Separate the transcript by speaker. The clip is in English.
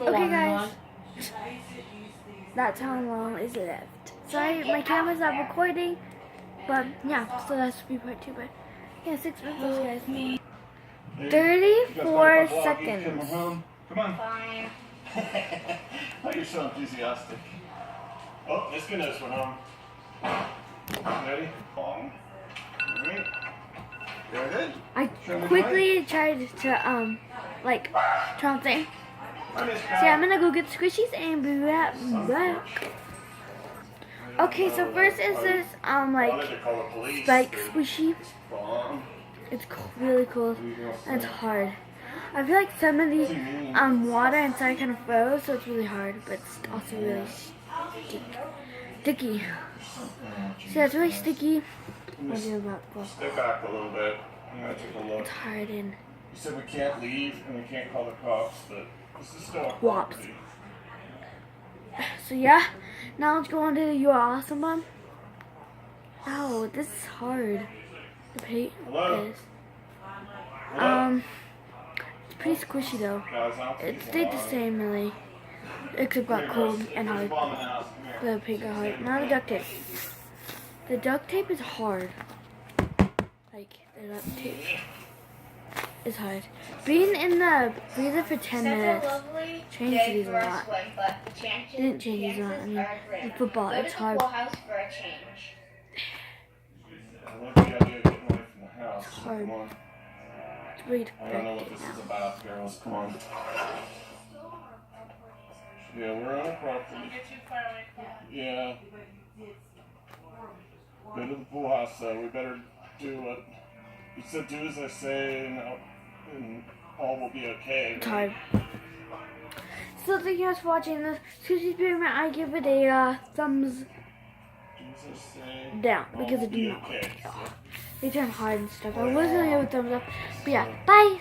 Speaker 1: Okay, guys. That's how long is left. Sorry, my camera's not recording. But yeah, so that's be part 2. But yeah, 6 minutes, guys. 34 seconds.
Speaker 2: Come on. Fine. Oh, you're so enthusiastic. Oh, let's get this one home. Ready? Long. Alright. Good.
Speaker 1: I quickly tried to like something. So yeah, I'm gonna go get squishies and be right back. Okay, so first is this like spike squishy. It's really cool and it's hard. I feel like some of the water inside kind of froze, so it's really hard, but it's also really sticky. So yeah, it's really sticky.
Speaker 2: Step back a little bit.
Speaker 1: It's hard and
Speaker 2: you said we can't leave and we can't call the cops, but this is still a
Speaker 1: wops.
Speaker 2: property.
Speaker 1: So yeah, now let's go on to You're Awesome Mom. Oh, this is hard. The paint is. It's pretty squishy though. It stayed the same really, except got cold and hard. The paint got hard. Now the duct tape. The duct tape is hard. Like the duct tape is hard. Being in the freezer for 10 minutes changed these a lot. Didn't change these a lot. I mean, in football, it's hard. It's hard. It's really
Speaker 2: I don't know what this is about, girls. Come on. Yeah, we're on a property. Yeah. Go to the pool house, so we better do what you said. Do as I say, and all will be okay.
Speaker 1: It's hard. So thank you guys for watching this Sushi Experiment. I give it a thumbs down because it did not work at all. They turn hard and stuff. I wasn't gonna give a thumbs up, but yeah, bye.